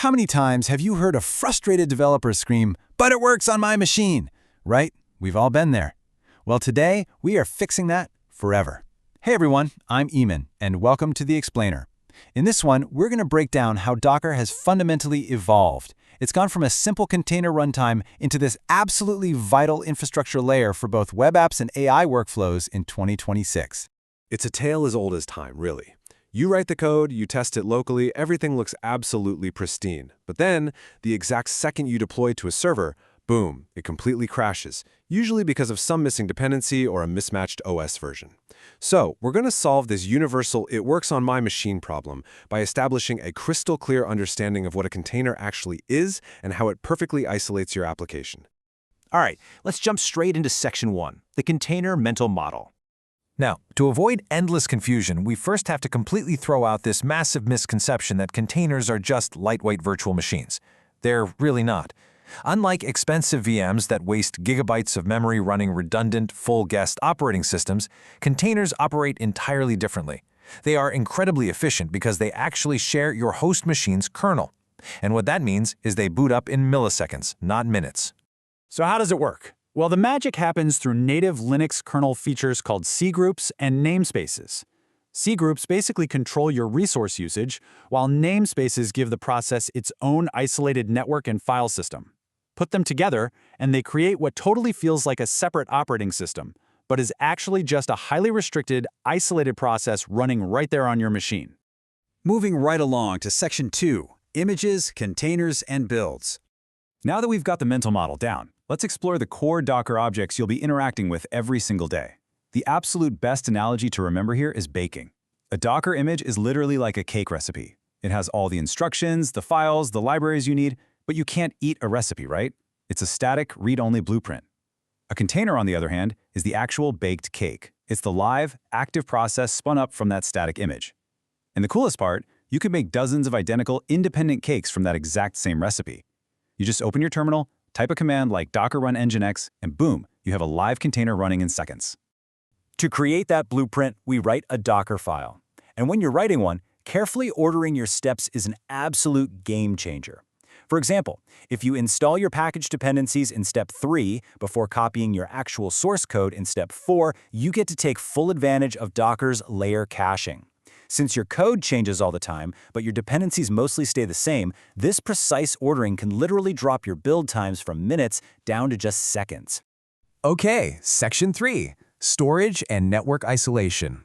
How many times have you heard a frustrated developer scream, "But it works on my machine"? Right? We've all been there. Well, today, we are fixing that forever. Hey everyone, I'm Eymen, and welcome to The Explainer. In this one, we're going to break down how Docker has fundamentally evolved. It's gone from a simple container runtime into this absolutely vital infrastructure layer for both web apps and AI workflows in 2026. It's a tale as old as time, really. You write the code, you test it locally, everything looks absolutely pristine. But then, the exact second you deploy to a server, boom, it completely crashes, usually because of some missing dependency or a mismatched OS version. So, we're going to solve this universal "it works on my machine" problem by establishing a crystal clear understanding of what a container actually is and how it perfectly isolates your application. All right, let's jump straight into Section 1, the container mental model. Now, to avoid endless confusion, we first have to completely throw out this massive misconception that containers are just lightweight virtual machines. They're really not. Unlike expensive VMs that waste gigabytes of memory running redundant, full-guest operating systems, containers operate entirely differently. They are incredibly efficient because they actually share your host machine's kernel. And what that means is they boot up in milliseconds, not minutes. So how does it work? Well, the magic happens through native Linux kernel features called cgroups and namespaces. Cgroups basically control your resource usage, while namespaces give the process its own isolated network and file system. Put them together, and they create what totally feels like a separate operating system, but is actually just a highly restricted, isolated process running right there on your machine. Moving right along to Section 2, Images, Containers, and Builds. Now that we've got the mental model down, let's explore the core Docker objects you'll be interacting with every single day. The absolute best analogy to remember here is baking. A Docker image is literally like a cake recipe. It has all the instructions, the files, the libraries you need, but you can't eat a recipe, right? It's a static, read-only blueprint. A container, on the other hand, is the actual baked cake. It's the live, active process spun up from that static image. And the coolest part, you can make dozens of identical, independent cakes from that exact same recipe. You just open your terminal, type a command like docker run nginx, and boom, you have a live container running in seconds. To create that blueprint, we write a Dockerfile. And when you're writing one, carefully ordering your steps is an absolute game changer. For example, if you install your package dependencies in step 3 before copying your actual source code in step 4, you get to take full advantage of Docker's layer caching. Since your code changes all the time, but your dependencies mostly stay the same, this precise ordering can literally drop your build times from minutes down to just seconds. Okay, Section 3, Storage and Network Isolation.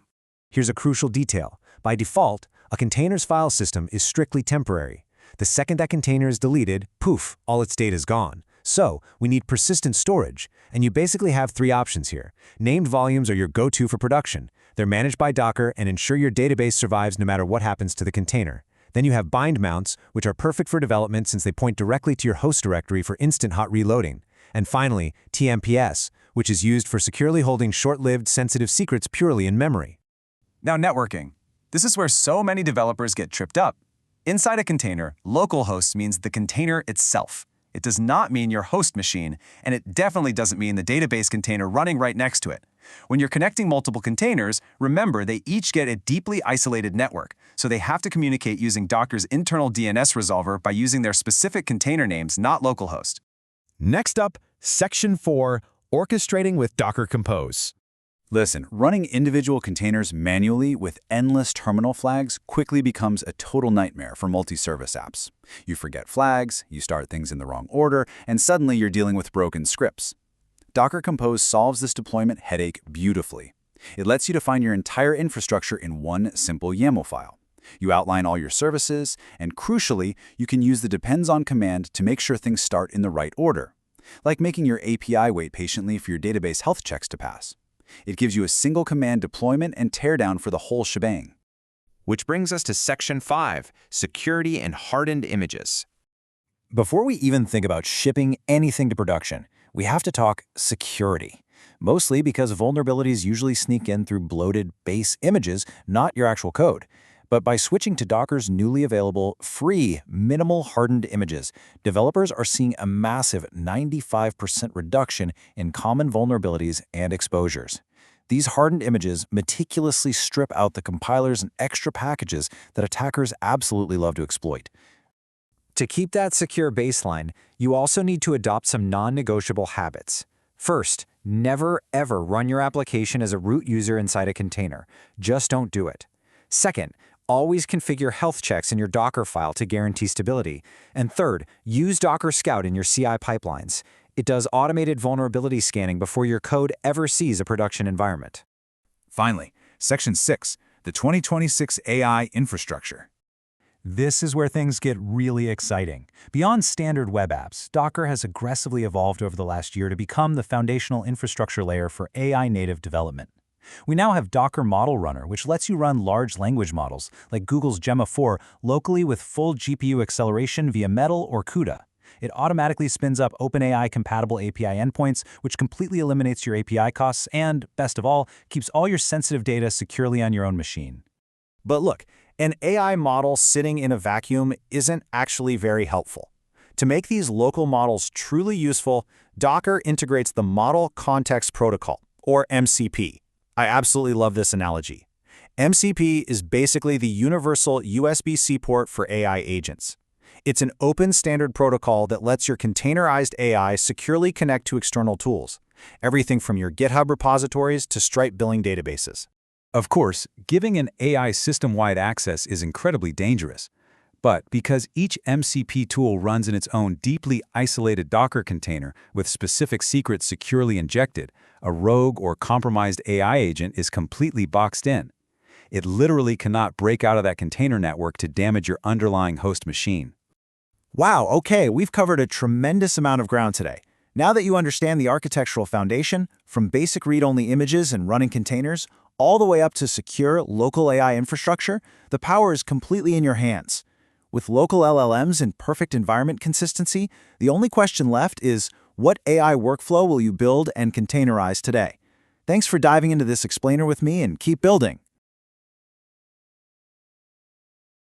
Here's a crucial detail. By default, a container's file system is strictly temporary. The second that container is deleted, poof, all its data is gone. So, we need persistent storage, and you basically have 3 options here. Named volumes are your go-to for production. They're managed by Docker and ensure your database survives no matter what happens to the container. Then you have bind mounts, which are perfect for development since they point directly to your host directory for instant hot reloading. And finally, TMPS, which is used for securely holding short-lived, sensitive secrets purely in memory. Now networking. This is where so many developers get tripped up. Inside a container, localhost means the container itself. It does not mean your host machine, and it definitely doesn't mean the database container running right next to it. When you're connecting multiple containers, remember they each get a deeply isolated network, so they have to communicate using Docker's internal DNS resolver by using their specific container names, not localhost. Next up, Section 4, Orchestrating with Docker Compose. Listen, running individual containers manually with endless terminal flags quickly becomes a total nightmare for multi-service apps. You forget flags, you start things in the wrong order, and suddenly you're dealing with broken scripts. Docker Compose solves this deployment headache beautifully. It lets you define your entire infrastructure in one simple YAML file. You outline all your services, and crucially, you can use the depends on command to make sure things start in the right order, like making your API wait patiently for your database health checks to pass. It gives you a single command deployment and teardown for the whole shebang. Which brings us to Section 5, Security and Hardened Images. Before we even think about shipping anything to production, we have to talk security. Mostly because vulnerabilities usually sneak in through bloated base images, not your actual code. But by switching to Docker's newly available, free, minimal hardened images, developers are seeing a massive 95% reduction in common vulnerabilities and exposures. These hardened images meticulously strip out the compilers and extra packages that attackers absolutely love to exploit. To keep that secure baseline, you also need to adopt some non-negotiable habits. First, never ever run your application as a root user inside a container. Just don't do it. Second, always configure health checks in your Dockerfile to guarantee stability. And third, use Docker Scout in your CI pipelines. It does automated vulnerability scanning before your code ever sees a production environment. Finally, Section 6, the 2026 AI infrastructure. This is where things get really exciting. Beyond standard web apps, Docker has aggressively evolved over the last year to become the foundational infrastructure layer for AI-native development. We now have Docker Model Runner, which lets you run large language models, like Google's Gemma 4, locally with full GPU acceleration via Metal or CUDA. It automatically spins up OpenAI-compatible API endpoints, which completely eliminates your API costs and, best of all, keeps all your sensitive data securely on your own machine. But look, an AI model sitting in a vacuum isn't actually very helpful. To make these local models truly useful, Docker integrates the Model Context Protocol, or MCP. I absolutely love this analogy. MCP is basically the universal USB-C port for AI agents. It's an open standard protocol that lets your containerized AI securely connect to external tools, everything from your GitHub repositories to Stripe billing databases. Of course, giving an AI system-wide access is incredibly dangerous. But because each MCP tool runs in its own deeply isolated Docker container with specific secrets securely injected, a rogue or compromised AI agent is completely boxed in. It literally cannot break out of that container network to damage your underlying host machine. Wow, okay, we've covered a tremendous amount of ground today. Now that you understand the architectural foundation, from basic read-only images and running containers, all the way up to secure local AI infrastructure, the power is completely in your hands. With local LLMs and perfect environment consistency, the only question left is, what AI workflow will you build and containerize today? Thanks for diving into this explainer with me, and keep building.